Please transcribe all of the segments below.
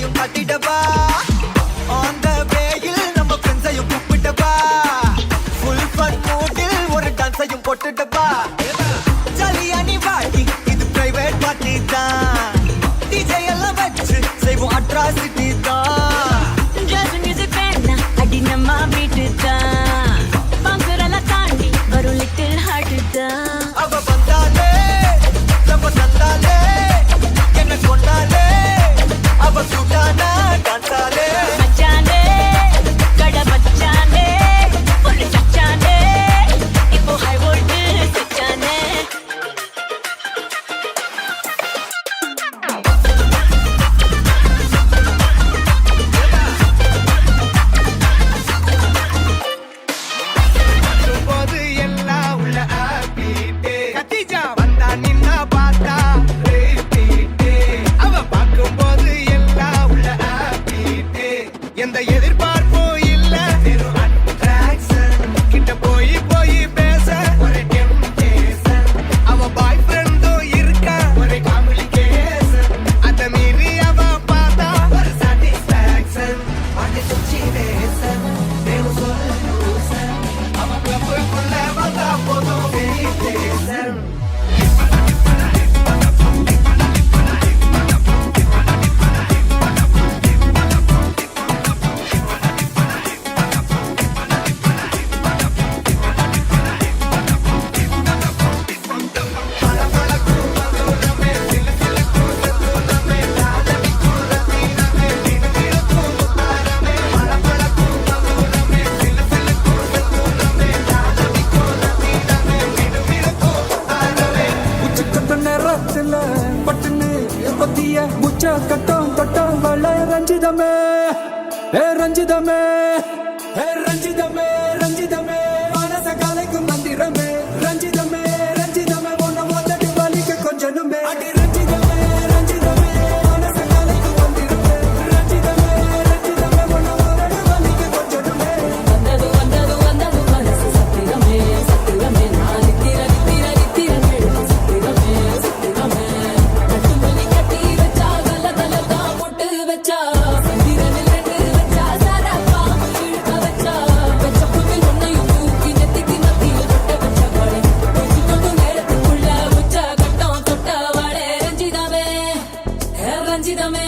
டான்ஸையும் காட்டிடவா on the வேயில் நம்ம ஃப்ரெண்ட்ஸையும் கூப்பிட்டவா full fun மூடில் ஒரு டான்ஸையும் போட்டுடவா ஜாலியா நீ வாடி இது பிரைவேட் பார்ட்டி தான் டிஜே எல்லாம் வச்சு செய்வோம் அட்ராசிட்டி தான் ஜாஸ் மியூசிக் வேணா அடி நம்ம வீட்டு தான் பங்கரெல்லாம் தாண்டி வரும் லிட்டில் ஹார்ட் தான் அவ வந்தாலே நம்ம தந்தாலே என்ன கொண்டாலே அவ சுட்டானா டான்ஸாலே மச்சானே கட மச்சானே ஒரு சச்சானே இப்போ ஹை வோல்ட் சச்சானே போது எல்லாம் உள்ள ஆப்பிட்டே கத்திஜா வந்தா நின்னா பார்த்தா ரேப்பிட்டே அவ பார்க்கும்போது எல்லாம் உள்ள ஆப்பிட்டே எந்த எதிர்பார்ப்பும் இல்ல வெறும் அட்ராக்ஷன் கிட்ட போய் போய் பேச ஒரு டெம்டேஷன் அவ பாய் ஃப்ரெண்டும் இருக்கா ஒரு காம்ப்ளிகேஷன் அத மீறி அவ பார்த்தா ஒரு சாட்டிஸ்ஃபேக்ஷன் பாட்டு சிச்சுவேஷன் தேவ சொல்யூஷன் அவ கிளப்புக்குள்ள வந்தா போதும் வெரிடேஷன் உச்சிக்கட்ட நேரத்துல பட்டுன்னு பத்திய முச்ச கட்டம் தொட்டம் வள ரஞ்சிதமே ஏ ரஞ்சிதமே ஏ ரஞ்சிதமே ரஞ்சிதமே மனச கலைக்கும் மந்திரமே ரஞ்சிதமே ரஞ்சிதமே உன்னை முதட்டு வலிக்க கொஞ்சனுமே அடி ரஞ்சிதமே ரஞ்சிதமே மனச கலைக்கும் மந்திரமே ரஞ்சிதமே ரஞ்சிதமே உன்னை முதட்டு வலிக்க கொஞ்சனுமே வந்தது வந்தது வந்தது மனசு சத்திரமே சத்திரமே நான் நித்திர நித்திர நித்திர நெடுது சத்திரமே சத்திரமே கட்டுமல்லி கட்டி வச்சா கல கல தான் போட்டு வச்சா சந்திரனில் ரெண்டு வச்சா சாரா பாம்பு இழுக்க வச்சா வச்ச புண்ணில் உன்னையும் தூக்கி நெத்திக்கு மத்தியில் தொட்ட வச்ச வாழை கொஞ்சம் கொஞ்சம் நேரத்துக்குள்ள உச்ச கட்டம் தொட்ட வாழை ரஞ்சிதமே ரஞ்சிதமே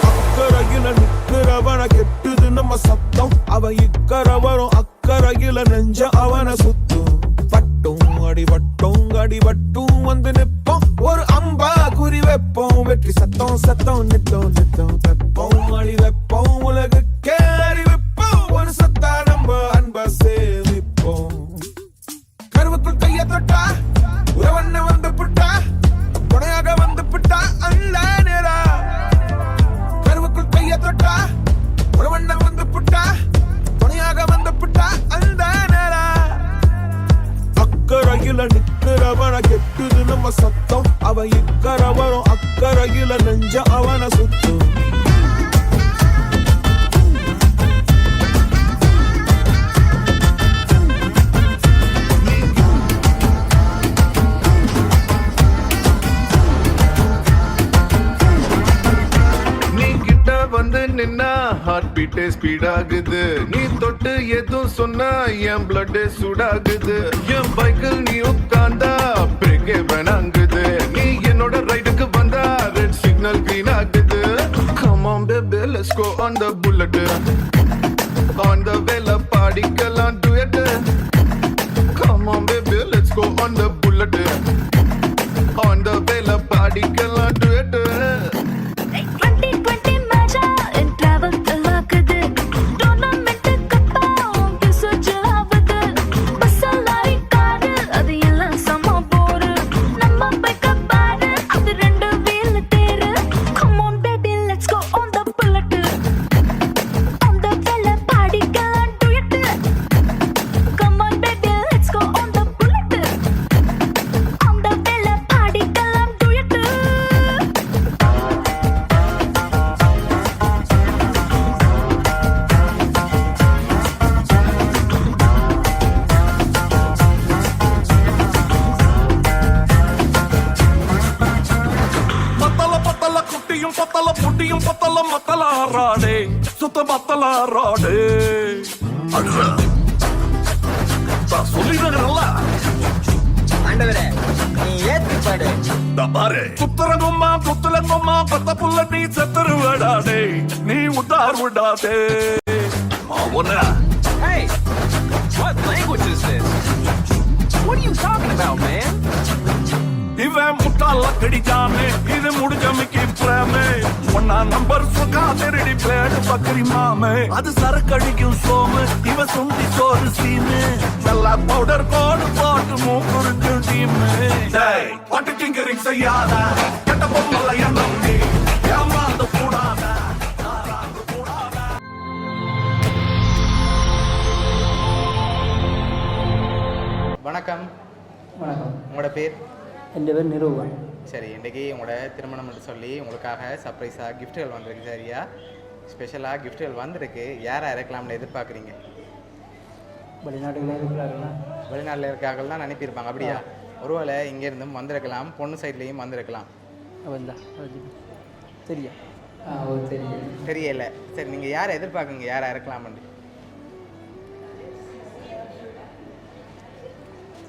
அக்கறையில நிக்கிறவன கெட்டுது நம்ம சத்தம் அவ இக்கரை வரும் அக்கறையில நெஞ்ச அவன சுத்தும் பட்டும் அடிபட்டும் வந்து நிப்போம் ஒரு அம்பா குறி வைப்போம் வெற்றி சத்தம் சத்தம் நித்தம் நித்தம் வெப்போம் அடி வைப்போம் உலகுக்கே அறிவிப்போம் ஒரு சத்தா நம்ம அன்ப சேமிப்போம் கருவுக்குள் கைய தொட்டா உறவண்ண வந்து புட்டா துணையாக வந்து புட்டா அல்ல நேரா கருவுக்குள் கைய தொட்டா உறவண்ண வந்து புட்டா துணையாக வந்து புட்டா அந்த நேரா அக்கறையில நிக்கிறவன கெட்டுது நம்ம சத்தம் அவ இக்கரை வரும் அக்கறையில நெஞ்ச அவன சுத்தும் நீ கிட்ட வந்து நின்னா ஹார்ட் பீட்டே ஸ்பீட் ஆகுது நீ தொட்டு எதுவும் சொன்னா என் பிளட் சூடாகுது என் பைக்கில் நீ உட்கார்ந்தா பிரேக்கே வேணாங்குது நீ என்னோட ரைடுக்கு வந்தா ரெட் சிக்னல் கிரீன் ஆகுது come on baby let's go on the bullet on the வேல பாடிக்கலாம் duet come on baby let's go on the bullet on the வேல பாடிக்கலாம் duet 2020 மஜா in travel தலாக்குது டோர்னமெண்ட் கப்பா கிசுச்சு ஆகுது பஸ்ஸலாரி காரு அது எல்லாம் சம போரு நம்ம பைக்க பாரு அது ரெண்டு வீல் தேரு come on baby let's go on the bullet on the வேல பாடிக்கலாம் duet come on baby let's go on the bullet on the வேல பாடிக்கலாம் duet மொத்த மத்தலாராடே சொல்லிடுறா ஆண்டவரே நீ ஏத்து பாடு பாரு குத்துறங்கம்மா குத்துலங்கம்மா பத்த புள்ள நீ செத்துருவடாடே நீ உத்தார் விடாதே அவன Hey, what language is this? What are you talking about, man? இவன் முட்டாள கடிச்சாமே இது முடிஞ்சமைக்கு பிரேமே ஒன்னா நம்பர் சுகா திருடி பிளேடு பக்கரி மாமே அது சரக்கடிக்கும் சோமு இவ சுண்டி சோறு சீனு நல்லா பவுடர் கோடு போட்டு மூக்குறிக்கும் டீமு பட்டு டிங்கரிங் செய்யாத கெட்ட பொம்மல எண்ணி ஏமாந்து கூடாத வணக்கம். வணக்கம், உங்களோட பேர்? என் பேர் நிரூபன். சரி, இன்றைக்கி உங்களோட திருமணம் என்று சொல்லி உங்களுக்காக சர்ப்ரைஸாக கிஃப்ட்டுகள் வந்திருக்கு. சரியா, ஸ்பெஷலாக கிஃப்ட்டுகள் வந்திருக்கு. யாராக இருக்கலாம்னு எதிர்பார்க்குறீங்க? வெளிநாடுகளே இருக்கிறார்களா? வெளிநாட்டில் இருக்காங்கலாம் அனுப்பியிருப்பாங்க. அப்படியா? ஒருவேளை இங்கேருந்தும் வந்திருக்கலாம், பொண்ணு சைட்லேயும் வந்திருக்கலாம். அவன் தான் சரியா? ஓ தெரியும். தெரியல. சரி, நீங்கள் யாரை எதிர்பார்க்குங்க? யாராக இருக்கலாம்னு?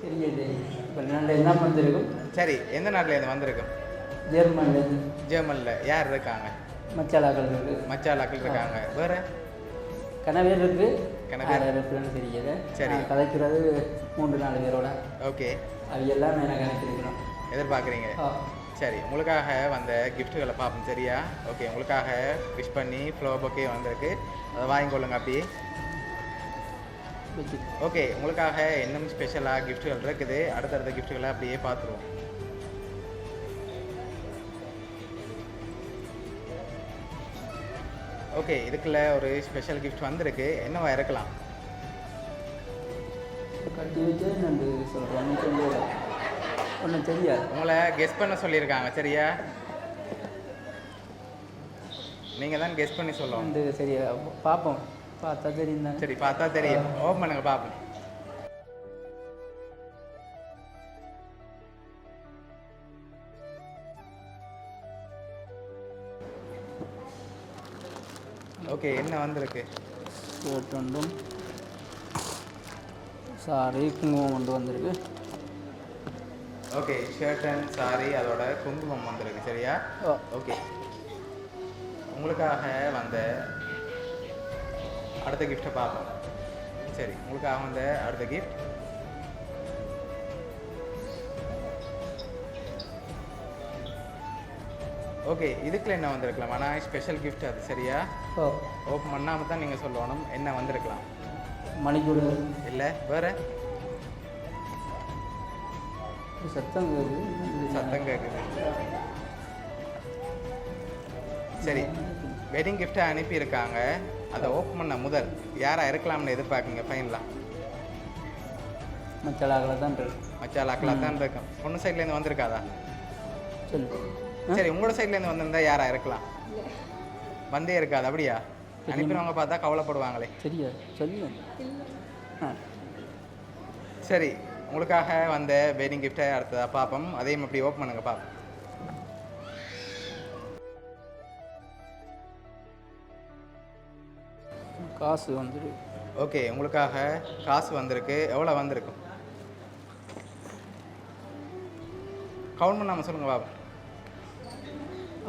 தெரியாது. வெளிநாட்டில் என்ன வந்திருக்கும்? சரி, எந்த நாட்டிலேருந்து வந்திருக்கும்? ஜெர்மன்லேருந்து. ஜெர்மனில் யார் இருக்காங்க? மச்சாலாக்கள் இருக்குது. மச்சாலாக்கள் இருக்காங்க. வேறு கனவேர் இருக்குது. கனவேர் இருக்குன்னு தெரியல. சரி, கதைக்கிறது 3-4 பேரோட. ஓகே, அது எல்லாம் எனக்கு அனுப்பியிருக்கிறோம். எதிர்பார்க்குறீங்க? சரி, உங்களுக்காக வந்த கிஃப்ட்டுகளை பார்ப்போம். சரியா? ஓகே, உங்களுக்காக விஷ் பண்ணி ஃப்ளவர் பொக்கே வந்திருக்கு. அதை வாங்கிக்கொள்ளுங்க அப்படியே. ஓகே, உங்களுக்காக இன்னும் ஸ்பெஷலாக கிஃப்ட்டுகள் இருக்குது. அடுத்தடுத்த கிஃப்ட்டுகளை அப்படியே பார்த்துருவோம். ஓகே, இதுக்குள்ள ஒரு ஸ்பெஷல் கிஃப்ட் வந்திருக்கு. என்னவா இருக்கலாம்? கட்டி வச்சு நான் சொல்கிறேன். ஒன்றும் தெரியாது. உங்களை கெஸ் பண்ண சொல்லியிருக்காங்க. சரியா? நீங்கள் தான் கெஸ் பண்ணி சொல்லுவோம். வந்து சரியா பார்ப்போம். பார்த்தா தெரியும் தான். சரி, பார்த்தா தெரியும். ஓப்பன் பண்ணுங்க பார்ப்போம். ஓகே, என்ன வந்திருக்கு? ஷர்ட் ஒன்றும் சாரி குங்குமம் கொண்டு வந்திருக்கு. ஓகே, ஷர்ட் அண்ட் சாரி அதோட குங்குமம் வந்திருக்கு. சரியா? ஓகே, உங்களுக்காக வந்த அடுத்த கிஃப்ட்டை பார்ப்போம். சரி, உங்களுக்காக வந்த அடுத்த கிஃப்ட் ஓகே, இதுக்குள்ள என்ன வந்திருக்கலாம்? ஆனால் ஸ்பெஷல் கிஃப்ட் அது. சரியா? ஓப்பன் பண்ணாமல் தான் நீங்கள் சொல்லணும் என்ன வந்திருக்கலாம். மணிக்கூட இல்லை, வேறு சத்தம் கேட்குது. சத்தம் கேட்குது. சரி, வெட்டிங் கிஃப்ட்டை அனுப்பியிருக்காங்க. அதை ஓப்பன் பண்ண முதல் யாராக இருக்கலாம்னு எதிர்பார்க்குங்க? ஃபைனலாக மச்சாலாக்கள் தான் இருக்கு. மச்சாலாக்களாக தான் இருக்கும். பொண்ணு சைட்லேருந்து வந்திருக்காதா? சொல்லு. சரி, உங்களோட சைட்லேருந்து வந்திருந்தா யாராக இருக்கலாம்? வந்தே இருக்காது. அப்படியா? அனுப்பினவங்க பார்த்தா கவலைப்படுவாங்களே. சரியா? சொல்லு. சரி, உங்களுக்காக வந்த வெட்டிங் கிஃப்ட்டை அடுத்ததாக பார்ப்போம். அதையும் அப்படி ஓப்பன் பண்ணுங்க பார்ப்போம். காசு வந்துருக்கு. ஓகே, உங்களுக்காக காசு வந்திருக்கு. எவ்வளோ வந்திருக்கும்? கவுண்ட் பண்ணாமல் சொல்லுங்கள் பாப்போம்.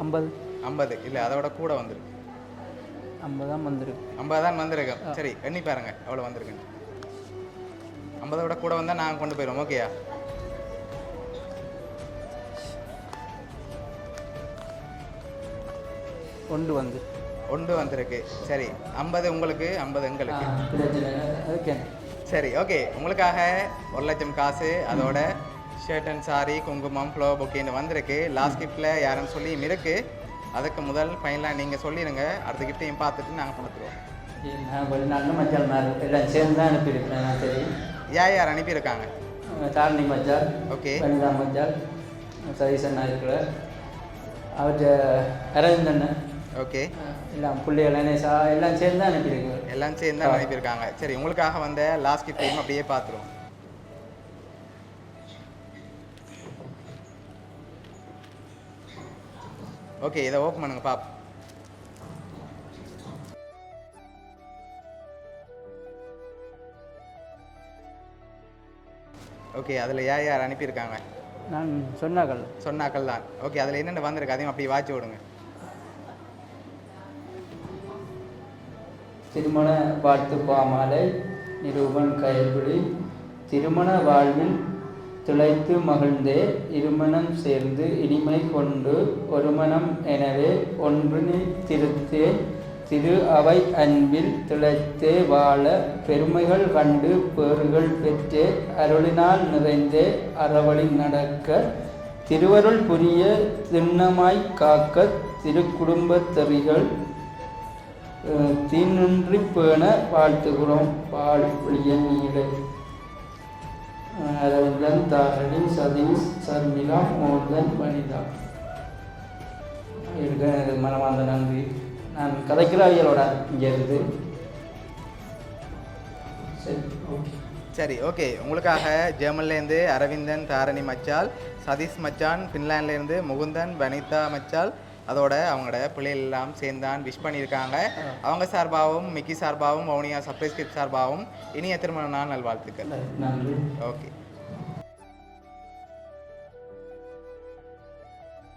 50. 50 இல்லை, அதோட கூட வந்திருக்கு. 50 தான் வந்திருக்கு. 50 தான் வந்திருக்கு. சரி, எண்ணி பாருங்க எவ்வளோ வந்திருக்குன்னு. 50 விட கூட வந்தால் நாங்கள் கொண்டு போயிடுவோம். ஓகேயா? ஒன்று வந்திருக்கு. சரி, 50 உங்களுக்கு, 50 எங்களுக்கு. சரி, ஓகே, உங்களுக்காக 1,00,000 காசு அதோட ஷர்ட் அண்ட் சாரி குங்குமம் ஃப்ளவர் பொக்கேன்னு வந்திருக்கு. லாஸ்ட் கிஃப்ட்டில் யாருன்னு சொல்லி இருக்கு. அதுக்கு முதல் ஃபைனலாக நீங்கள் சொல்லிடுங்க. அடுத்த கிஃப்ட்டையும் பார்த்துட்டு நாங்கள் கொடுத்துருவோம். நான் வெளிநாட்டில் மச்சால் எல்லாம் சேர்ந்து தான் அனுப்பியிருக்கேன். சரி, யார் அனுப்பியிருக்காங்க? தாரணி மச்சால், ஓகே, வனிதா மச்சால், சதீஷ் அண்ணா இருக்கிற அவர்கிட்ட அரவிந்த் அண்ணன், ஓகே, எல்லாம் பிள்ளைகள் எல்லாம் சேர்ந்து தான் அனுப்பியிருக்கேன். எல்லாம் சேர்ந்து தான் அனுப்பியிருக்காங்க. சரி, உங்களுக்காக வந்த லாஸ்ட் கிஃப்ட்டையும் அப்படியே பார்த்துருவோம். ஓகே, இதை ஓப்பன் பண்ணுங்க பாப்போம். ஓகே அதில் யார் யார் அனுப்பியிருக்காங்க? நான் சொன்னாக்கள் சொன்னாக்கள் தான். ஓகே அதில் என்னென்ன வந்திருக்கு அதையும் அப்படி வாட்சி விடுங்க. திருமண வாழ்த்து பாமாலை நிரூபன் கைப்பிடி திருமண வாழ்வில் திளைத்து மகிழ்ந்தே இருமணம் சேர்ந்து இனிமை கொண்டு ஒருமணம் எனவே ஒன்றினை திருத்தே திரு அவை அன்பில் திளைத்தே வாழ பெருமைகள் கண்டு பேறுகள் பெற்றே அருளினால் நிறைந்தே அறவழி நடக்க திருவருள் புரிய திண்ணமாய் காக்க திருக்குடும்பத்தறிகள் தீனின்றி பேண வாழ்த்துகிறோம் வாழ்விய நீடு. அரவிந்தன் தாரணி சதீஷ் சர்மிளா மோகன் வனிதா. இருக்க மனமார்ந்த நன்றி. நான் கதைக்கிறாவியலோட இங்கே இருந்து. சரி ஓகே. சரி ஓகே உங்களுக்காக ஜெர்மன்லேருந்து அரவிந்தன் தாரணி மச்சால், சதீஷ் மச்சான் ஃபின்லாண்ட்லேருந்து முகுந்தன் வனிதா மச்சால், அதோட அவங்களோட பிள்ளைகள் எல்லாம் சேர்ந்தான் விஷ் பண்ணியிருக்காங்க. அவங்க சார்பாகவும் மிக்கி சார்பாகவும் வவுனியா சர்ப்ரைஸ் கிட் சார்பாகவும் இனிய திருமண நாள் நல்வாழ்த்துக்கள். நன்றி. ஓகே.